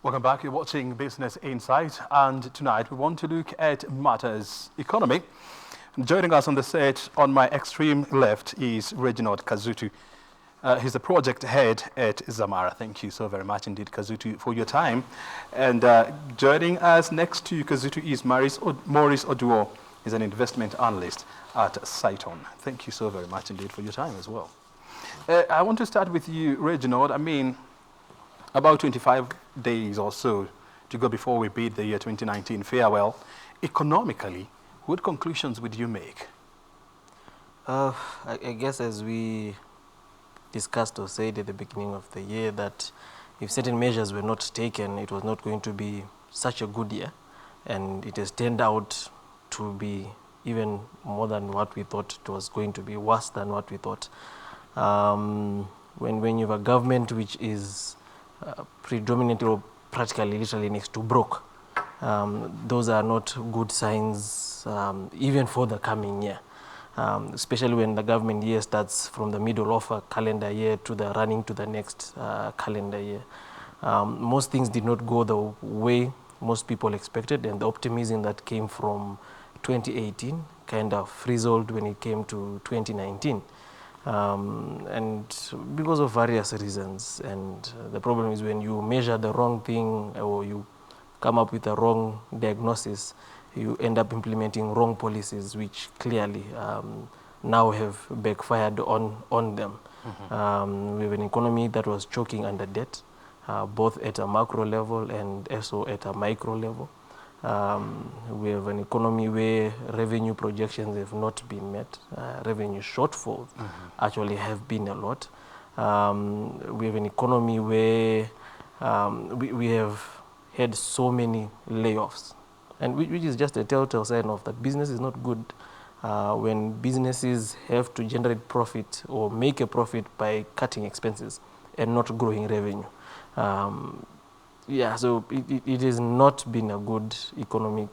Welcome back. You're watching Business Insight, and tonight we want to look at matters economy. Joining us on the set on my extreme left is Reginald Kadzutu. He's the project head at Zamara. Thank you so very much indeed, Kadzutu, for your time. And joining us next to Kadzutu is Maurice Odour. He's an investment analyst at Saiton. Thank you so very much indeed for your time as well. I want to start with you, Reginald. I mean, about 25 days or so to go before we bid the year 2019 farewell. Economically, what conclusions would you make? I guess as we discussed or said at the beginning of the year that if certain measures were not taken, it was not going to be such a good year. And it has turned out to be even more than what we thought. It was going to be worse than what we thought. When you have a government which is predominantly or practically literally next to broke, those are not good signs even for the coming year, especially when the government year starts from the middle of a calendar year to the running to the next calendar year. Most things did not go the way most people expected, and the optimism that came from 2018 kind of frizzled when it came to 2019. And because of various reasons, and the problem is when you measure the wrong thing or you come up with a wrong diagnosis, you end up implementing wrong policies which clearly now have backfired on them. Mm-hmm. We have an economy that was choking under debt, both at a macro level and also at a micro level. We have an economy where revenue projections have not been met. Revenue shortfalls actually have been a lot. We have an economy where we have had so many layoffs, and which is just a telltale sign of that business is not good. When businesses have to generate profit or make a profit by cutting expenses and not growing revenue. Yeah, so it has not been a good economic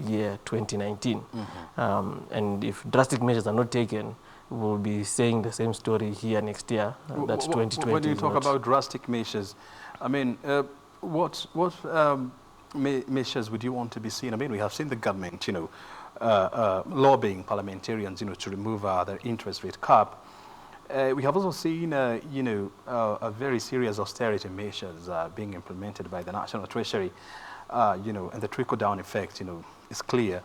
year, 2019. Mm-hmm. And if drastic measures are not taken, we'll be saying the same story here next year, that 2020 When you talk about drastic measures, I mean, what measures would you want to be seen? I mean, we have seen the government, lobbying parliamentarians, to remove their interest rate cap. We have also seen, a very serious austerity measures being implemented by the National Treasury, and the trickle-down effect, is clear.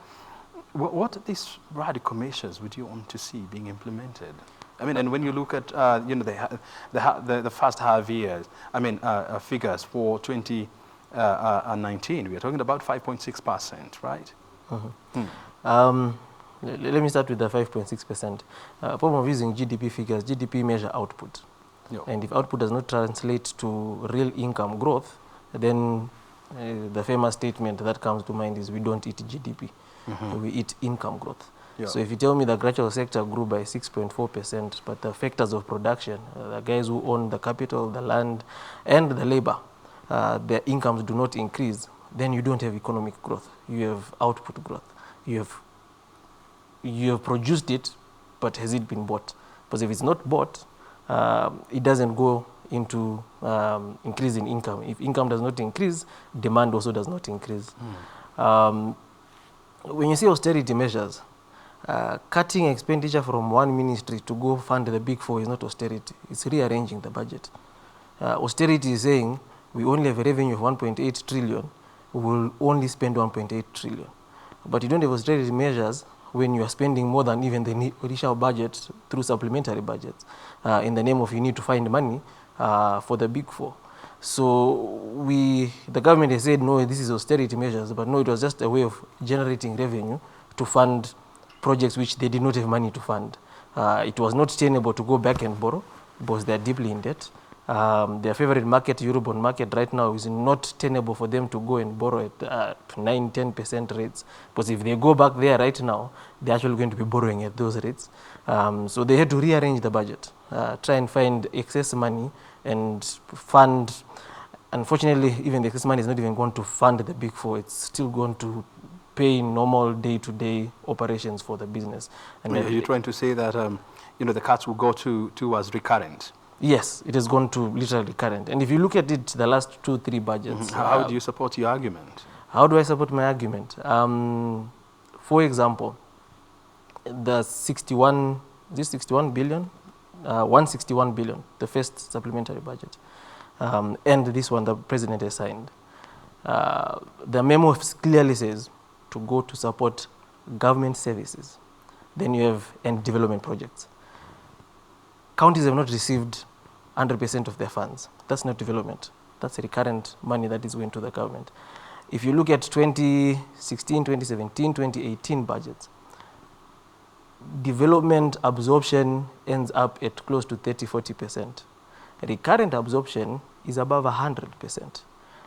What these radical measures would you want to see being implemented? I mean, and when you look at, the first half years, figures for 2019, we are talking about 5.6%, right? Mm-hmm. Let me start with the 5.6%. Problem of using GDP figures, GDP measure output. Yep. And if output does not translate to real income growth, then the famous statement that comes to mind is we don't eat GDP, we eat income growth. Yep. So if you tell me the agricultural sector grew by 6.4%, but the factors of production, the guys who own the capital, the land, and the labor, their incomes do not increase, then you don't have economic growth. You have output growth. You have produced it, but has it been bought? Because if it's not bought, it doesn't go into increase in income. If income does not increase, demand also does not increase. When you see austerity measures, cutting expenditure from one ministry to go fund the big four is not austerity. It's rearranging the budget. Austerity is saying we only have a revenue of 1.8 trillion, we will only spend 1.8 trillion. But you don't have austerity measures when you are spending more than even the initial budget through supplementary budgets in the name of you need to find money for the big four. So the government has said, no, this is austerity measures, but no, it was just a way of generating revenue to fund projects which they did not have money to fund. It was not tenable to go back and borrow because they are deeply in debt. Their favorite market, Eurobond market right now, is not tenable for them to go and borrow at 9-10% rates. Because if they go back there right now, they're actually going to be borrowing at those rates. So they had to rearrange the budget, try and find excess money and fund. Unfortunately, even the excess money is not even going to fund the big four. It's still going to pay normal day-to-day operations for the business. And you're trying to say that the cuts will go towards recurrent? Yes, it has gone to literally current. And if you look at it, the last 2-3 budgets. How do you support your argument? How do I support my argument? For example, the 61 billion, 161 billion, the first supplementary budget, and this one the president has signed. The memo clearly says to go to support government services. Then you have and development projects. Counties have not received 100% of their funds. That's not development. That's recurrent money that is going to the government. If you look at 2016, 2017, 2018 budgets, development absorption ends up at close to 30-40%. Recurrent absorption is above 100%,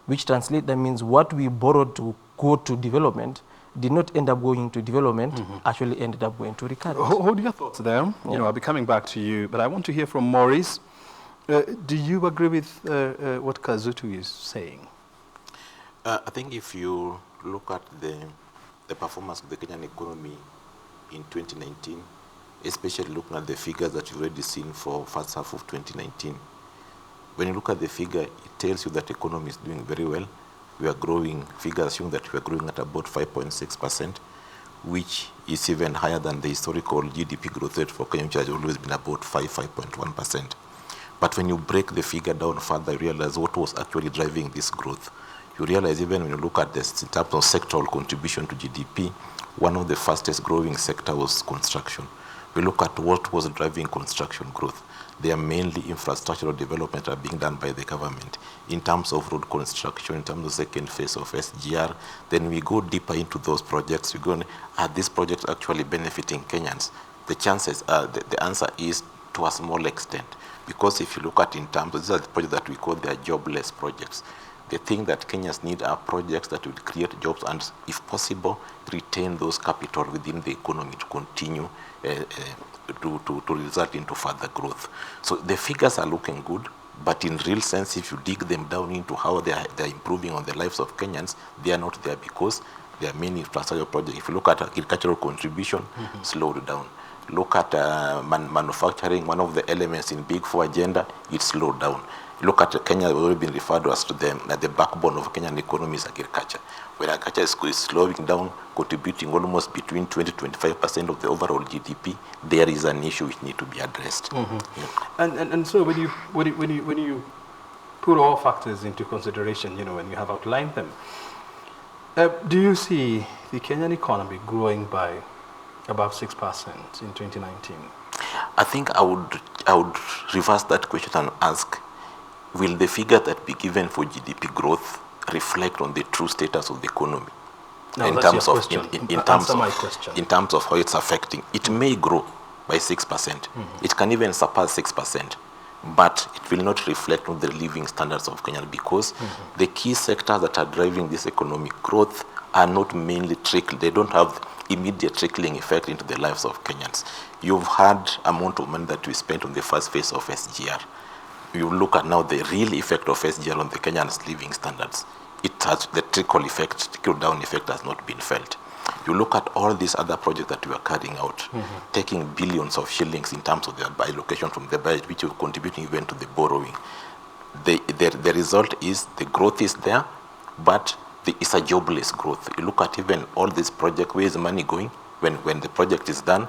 which translates, that means what we borrowed to go to development did not end up going to development, actually ended up going to recurrent. Hold your thoughts there. Yeah. You know, I'll be coming back to you, but I want to hear from Maurice. Do you agree with what Kadzutu is saying? I think if you look at the performance of the Kenyan economy in 2019, especially looking at the figures that you've already seen for first half of 2019, when you look at the figure, it tells you that the economy is doing very well. We are growing, figures showing that we are growing at about 5.6%, which is even higher than the historical GDP growth rate for Kenya, which has always been about 5.1%. But when you break the figure down further, you realize what was actually driving this growth. You realize even when you look at this in terms of sectoral contribution to GDP, one of the fastest growing sector was construction. We look at what was driving construction growth. They are mainly infrastructural development are being done by the government. In terms of road construction, in terms of the second phase of SGR, then we go deeper into those projects. We go, are these projects actually benefiting Kenyans? The chances are, the answer is to a small extent. Because if you look at in terms, these are the projects that we call their jobless projects. The thing that Kenyans need are projects that will create jobs and, if possible, retain those capital within the economy to continue to result into further growth. So the figures are looking good, but in real sense, if you dig them down into how they are improving on the lives of Kenyans, they are not there because there are many infrastructure projects. If you look at agricultural contribution, slowed down. Look at manufacturing, one of the elements in Big Four agenda, it slowed down. Look at Kenya, has already been referred to as the backbone of Kenyan economy is agriculture. When agriculture is slowing down, contributing almost between 20-25% of the overall GDP, there is an issue which needs to be addressed. Yeah. And so when you put all factors into consideration, you know, when you have outlined them, do you see the Kenyan economy growing by above 6% in 2019? I think I would reverse that question and ask, will the figure that be given for GDP growth reflect on the true status of the economy? No, in that's terms your of question. In terms of how it's affecting, it may grow by 6%. It can even surpass 6%, but it will not reflect on the living standards of Kenya because the key sectors that are driving this economic growth are not mainly trickle. They don't have immediate trickling effect into the lives of Kenyans. You've had amount of money that we spent on the first phase of SGR. You look at now the real effect of SGR on the Kenyans' living standards. It has the trickle effect, trickle down effect has not been felt. You look at all these other projects that we are carrying out, taking billions of shillings in terms of their allocation from the budget, which are contributing even to the borrowing. The result is the growth is there, but it's a jobless growth. You look at even all these projects, where is the money going? When the project is done,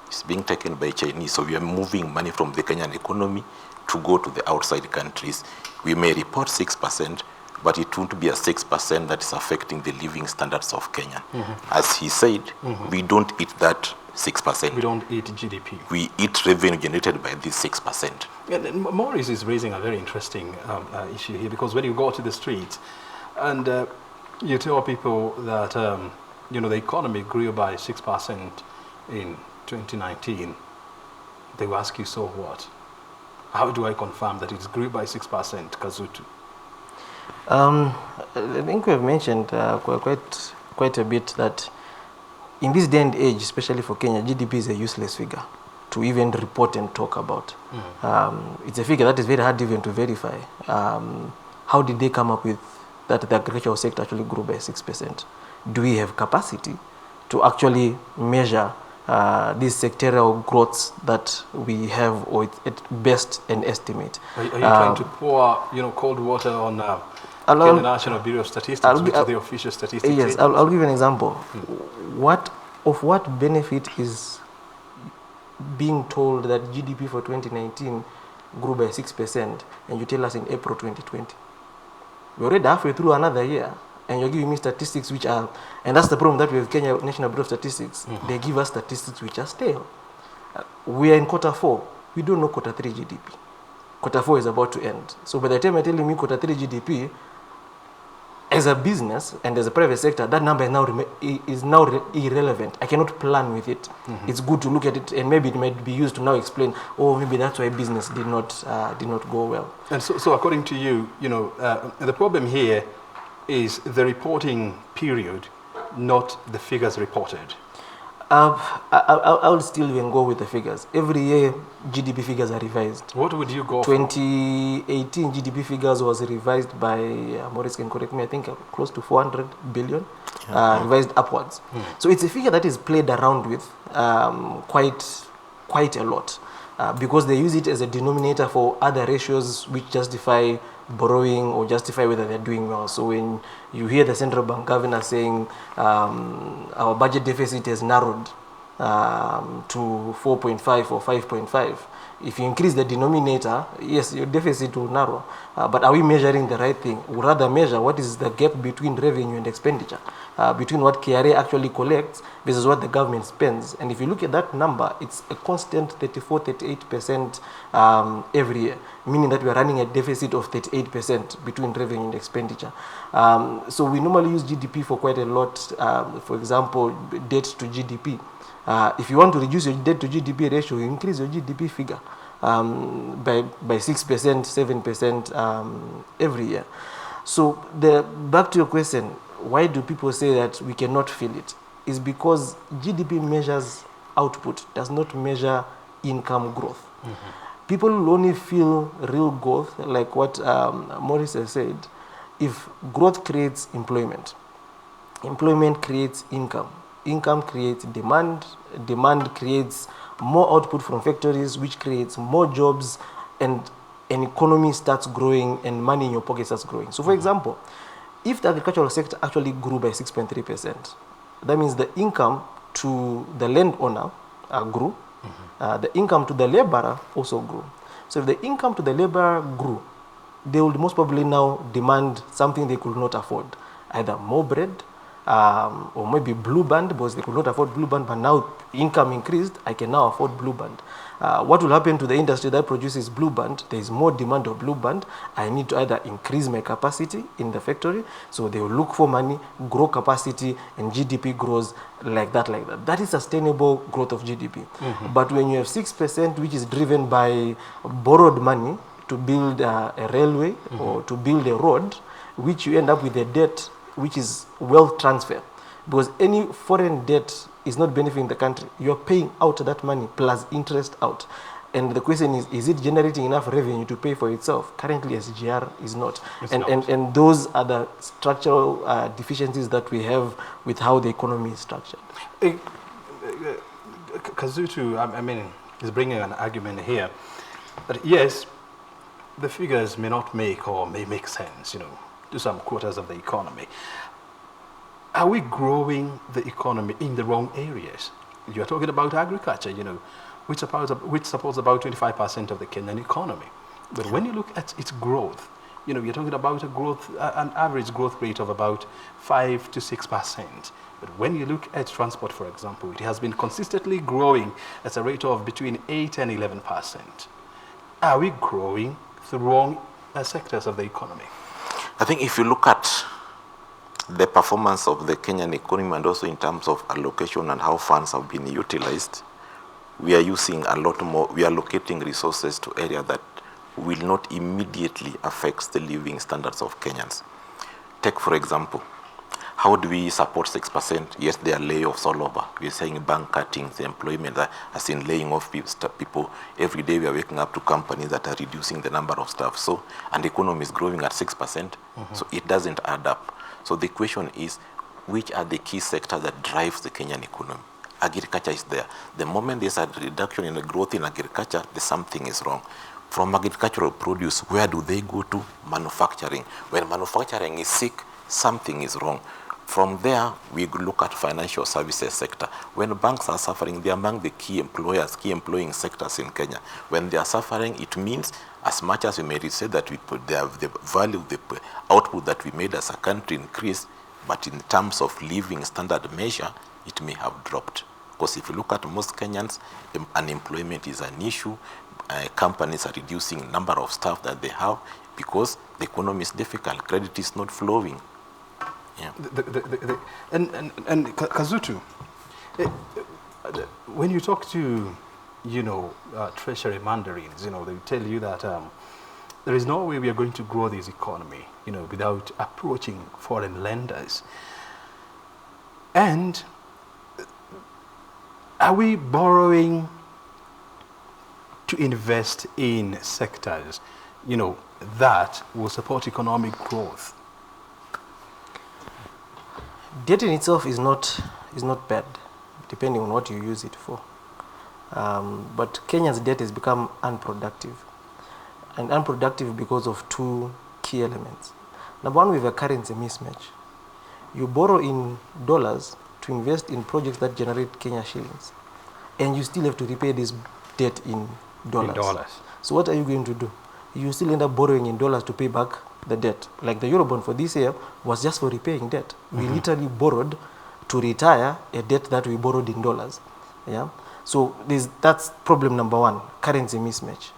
it's being taken by Chinese. So we are moving money from the Kenyan economy to go to the outside countries. We may report 6%, but it won't be a 6% that is affecting the living standards of Kenya. As he said, we don't eat that 6%. We don't eat GDP. We eat revenue generated by this 6%. And Maurice is raising a very interesting issue here, because when you go to the streets and you tell people that you know, the economy grew by 6% in 2019, they will ask you, so what? How do I confirm that it grew by 6%, Kadzutu? I think we've mentioned quite a bit that in this day and age, especially for Kenya, GDP is a useless figure to even report and talk about. It's a figure that is very hard even to verify. How did they come up with that the agricultural sector actually grew by 6%? Do we have capacity to actually measure these sectorial growths that we have, or at best an estimate. Are you trying to pour cold water on the National Bureau of Statistics, which is the official statistics? Yes, I'll give you an example. What benefit is being told that GDP for 2019 grew by 6%, and you tell us in April 2020? We're already halfway through another year, and you're giving me statistics which are, and that's the problem that we have Kenya National Bureau of Statistics. They give us statistics which are stale. We are in Q4. We don't know Q3 GDP. Q4 is about to end. So by the time you're telling me Q3 GDP, as a business and as a private sector, that number is now irrelevant. I cannot plan with it. It's good to look at it, and maybe it might be used to now explain, oh, maybe that's why business did not go well. And so according to you, the problem here is the reporting period, not the figures reported. I'll still even go with the figures. Every year, GDP figures are revised. What would you go 2018 GDP figures was revised by, Maurice can correct me, I think close to 400 billion, revised upwards. So it's a figure that is played around with quite a lot, because they use it as a denominator for other ratios which justify borrowing or justify whether they're doing well. So when you hear the central bank governor saying our budget deficit has narrowed to 4.5 or 5.5, if you increase the denominator, yes, your deficit will narrow. But are we measuring the right thing? We rather measure what is the gap between revenue and expenditure, between what KRA actually collects versus what the government spends. And if you look at that number, it's a constant 34-38% every year, meaning that we are running a deficit of 38% between revenue and expenditure. So we normally use GDP for quite a lot. For example, debt to GDP. If you want to reduce your debt to GDP ratio, you increase your GDP figure by 6%, 7% every year. So back to your question, why do people say that we cannot feel it? Is because GDP measures output, does not measure income growth. People will only feel real growth, like what Maurice has said, if growth creates employment. Employment creates income. Income creates demand. Demand creates more output from factories, which creates more jobs, and an economy starts growing and money in your pocket starts growing. So for example, if the agricultural sector actually grew by 6.3%, that means the income to the landowner grew. The income to the laborer also grew. So if the income to the laborer grew, they would most probably now demand something they could not afford, either more bread, or maybe blue band, because they could not afford blue band, but now income increased, I can now afford blue band. What will happen to the industry that produces blue band? There is more demand of blue band. I need to either increase my capacity in the factory, so they will look for money, grow capacity, and GDP grows like that. That is sustainable growth of GDP. But when you have 6%, which is driven by borrowed money to build a railway or to build a road, which you end up with a debt which is wealth transfer, because any foreign debt is not benefiting the country. You're paying out that money plus interest out. And the question is it generating enough revenue to pay for itself? Currently, SGR is not. And those are the structural deficiencies that we have with how the economy is structured. Kadzutu, I mean, is bringing an argument here that yes, the figures may not make or may make sense, to some quarters of the economy. Are we growing the economy in the wrong areas? You're talking about agriculture, which supports about 25% of the Kenyan economy. But when you look at its growth, you're talking about an average growth rate of about 5 to 6%. But when you look at transport, for example, it has been consistently growing at a rate of between 8 and 11%. Are we growing the wrong sectors of the economy? I think if you look at the performance of the Kenyan economy, and also in terms of allocation and how funds have been utilized, we are using a lot more, we are allocating resources to areas that will not immediately affect the living standards of Kenyans. Take, for example, how do we support 6%? Yes, there are layoffs all over. We are saying bank cuttings, employment, as in laying off people. Every day we are waking up to companies that are reducing the number of staff. So, and the economy is growing at 6%, so it doesn't add up. So the question is, which are the key sectors that drives the Kenyan economy? agriculture is there. The moment there's a reduction in the growth in agriculture, something is wrong. From agricultural produce, where do they go to? Manufacturing. When manufacturing is sick, something is wrong. From there, we look at financial services sector. When banks are suffering, they are among the key employers, key employing sectors in Kenya. When they are suffering, it means as much as we may say that we put the value, the output that we made as a country increased, but in terms of living standard measure, it may have dropped. Because if you look at most Kenyans, unemployment is an issue. Companies are reducing number of staff that they have because the economy is difficult. Credit is not flowing. Yeah. And Kadzutu, when you talk to, treasury mandarins, they tell you that there is no way we are going to grow this economy, without approaching foreign lenders. And are we borrowing to invest in sectors, that will support economic growth? Debt in itself is not bad, depending on what you use it for. But Kenya's debt has become unproductive. And unproductive because of two key elements. Number one, we have a currency mismatch. You borrow in dollars to invest in projects that generate Kenya shillings. And you still have to repay this debt in dollars. So what are you going to do? You still end up borrowing in dollars to pay back the debt. Like the Eurobond for this year was just for repaying debt. We literally borrowed to retire a debt that we borrowed in dollars. Yeah. So that's problem number one, currency mismatch.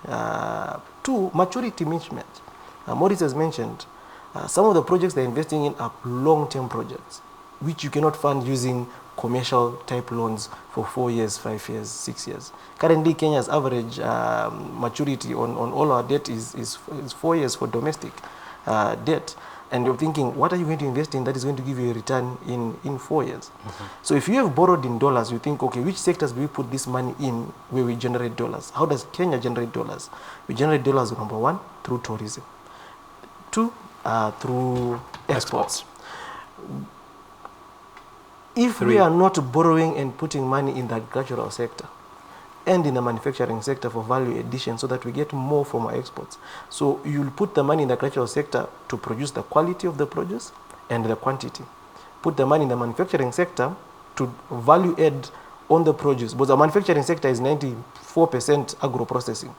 Two, maturity mismatch. Maurice has mentioned some of the projects they're investing in are long-term projects, which you cannot fund using commercial type loans for 4 years, 5 years, 6 years. Currently, Kenya's average maturity on all our debt is 4 years for domestic debt. And you're thinking, what are you going to invest in that is going to give you a return in 4 years? So if you have borrowed in dollars, you think, okay, which sectors do we put this money in where we generate dollars? How does Kenya generate dollars? We generate dollars, number one, through tourism. Two, through exports. If we are not borrowing and putting money in the agricultural sector and in the manufacturing sector for value addition so that we get more from our exports. So you'll put the money in the agricultural sector to produce the quality of the produce and the quantity. Put the money in the manufacturing sector to value add on the produce. But the manufacturing sector is 94% agro-processing.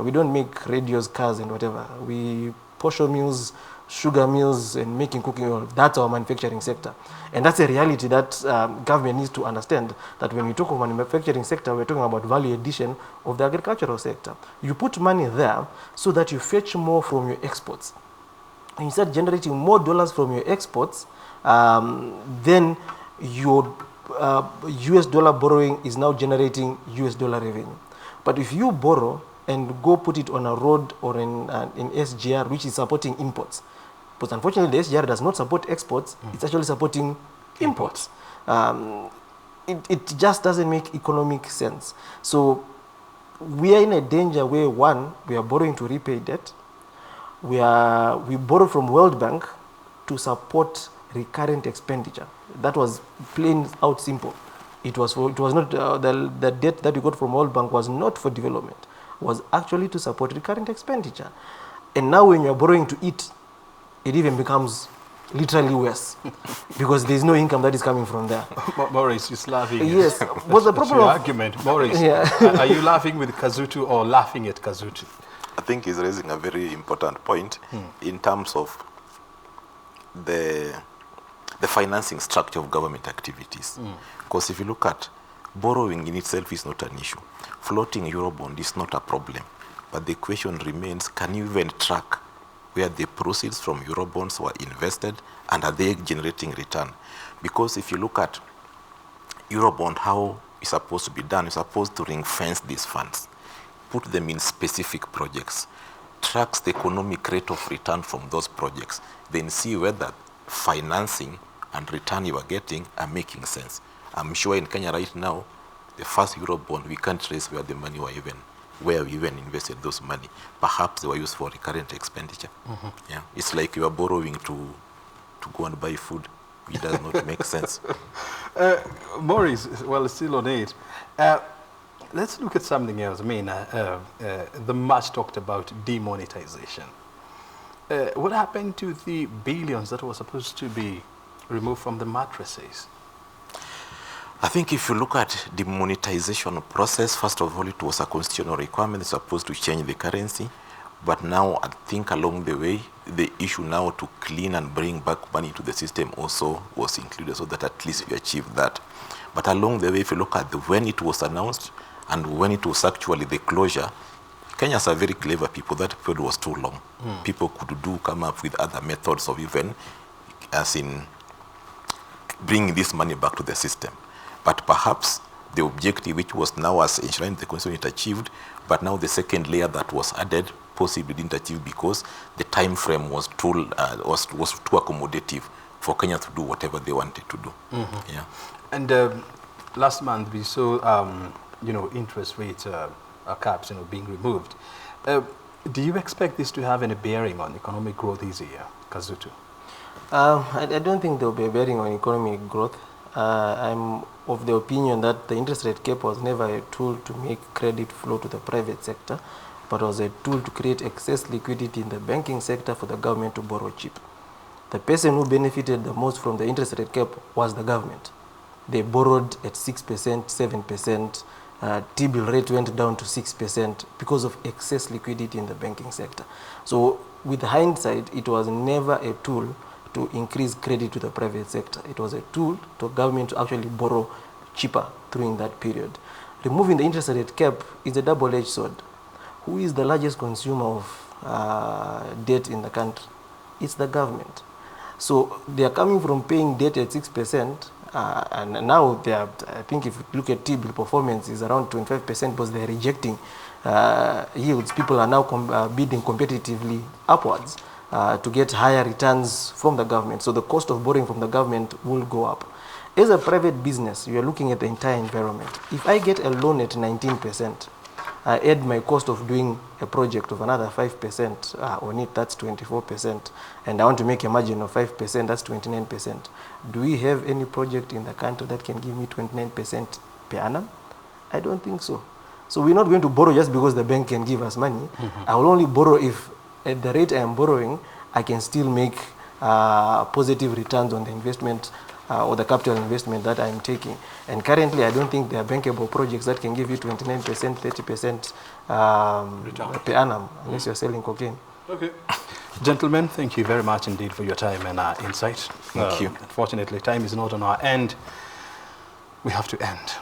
We don't make radios, cars and whatever. We posho mills, sugar mills and making cooking oil. That's our manufacturing sector. And that's a reality that government needs to understand, that when we talk about manufacturing sector, we're talking about value addition of the agricultural sector. You put money there so that you fetch more from your exports. And you start generating more dollars from your exports, then your US dollar borrowing is now generating US dollar revenue. But if you borrow and go put it on a road or in SGR, which is supporting imports, but unfortunately, the SGR does not support exports. It's actually supporting imports. It just doesn't make economic sense. So we are in a danger where, one, we are borrowing to repay debt. We borrow from World Bank to support recurrent expenditure. That was plain out simple. It was not the debt that we got from World Bank was not for development. It was actually to support recurrent expenditure. And now when you're borrowing to eat, it even becomes literally worse because there's no income that is coming from there. Maurice is laughing. Yes. What's the problem? Argument, Maurice. Yeah. Are you laughing with Kadzutu or laughing at Kadzutu? I think he's raising a very important point in terms of the financing structure of government activities. Because if you look at borrowing in itself is not an issue. Floating Eurobond is not a problem. But the question remains, can you even track where the proceeds from Eurobonds were invested and are they generating return? Because if you look at Eurobond, how it's supposed to be done, you're supposed to ring fence these funds, put them in specific projects, tracks the economic rate of return from those projects, then see whether financing and return you are getting are making sense. I'm sure in Kenya right now, the first Eurobond, we can't trace where the money were where we even invested those money. Perhaps they were used for recurrent expenditure. Yeah, it's like you are borrowing to go and buy food. It does not make sense. Maurice, well, still on it. Let's look at something else. I mean, the much talked about demonetization. What happened to the billions that were supposed to be removed from the mattresses? I think if you look at the monetization process, first of all, it was a constitutional requirement supposed to change the currency. But now I think along the way, the issue now to clean and bring back money to the system also was included, so that at least we achieved that. But along the way, if you look at when it was announced and when it was actually the closure, Kenyans are very clever people. That period was too long. People could come up with other methods of even, as in bringing this money back to the system. But perhaps the objective, which was now as enshrined in the Constitution, it achieved, but now the second layer that was added possibly didn't achieve because the time frame was too accommodative for Kenya to do whatever they wanted to do. Yeah. And last month we saw, interest rate caps, being removed. Do you expect this to have any bearing on economic growth this year, Kadzutu? I don't think there will be a bearing on economic growth. I'm of the opinion that the interest rate cap was never a tool to make credit flow to the private sector, but was a tool to create excess liquidity in the banking sector for the government to borrow cheap. The person who benefited the most from the interest rate cap was the government. They borrowed at 6%, 7%. T-bill rate went down to 6% because of excess liquidity in the banking sector. So with hindsight, it was never a tool to increase credit to the private sector. It was a tool to government to actually borrow cheaper during that period. Removing the interest rate cap is a double-edged sword. Who is the largest consumer of debt in the country? It's the government. So they are coming from paying debt at 6%, and now they are, I think if you look at T-bill performance is around 25% because they are rejecting yields. People are now bidding competitively upwards to get higher returns from the government. So the cost of borrowing from the government will go up. As a private business, you are looking at the entire environment. If I get a loan at 19%, I add my cost of doing a project of another 5% on it, that's 24%. And I want to make a margin of 5%, that's 29%. Do we have any project in the country that can give me 29% per annum? I don't think so. So we're not going to borrow just because the bank can give us money. I will only borrow if at the rate I am borrowing, I can still make positive returns on the investment or the capital investment that I'm taking. And currently, I don't think there are bankable projects that can give you 29%, 30% per annum, unless you're selling cocaine. Okay. Gentlemen, thank you very much indeed for your time and insight. Thank you. Unfortunately, time is not on our end. We have to end.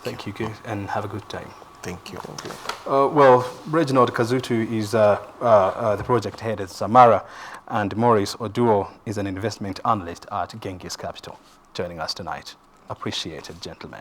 Thank you, and have a good time. Thank you. Thank you. Well, Reginald Kadzutu is the project head at Zamara, and Maurice Odour is an investment analyst at Genghis Capital, joining us tonight. Appreciated, gentlemen.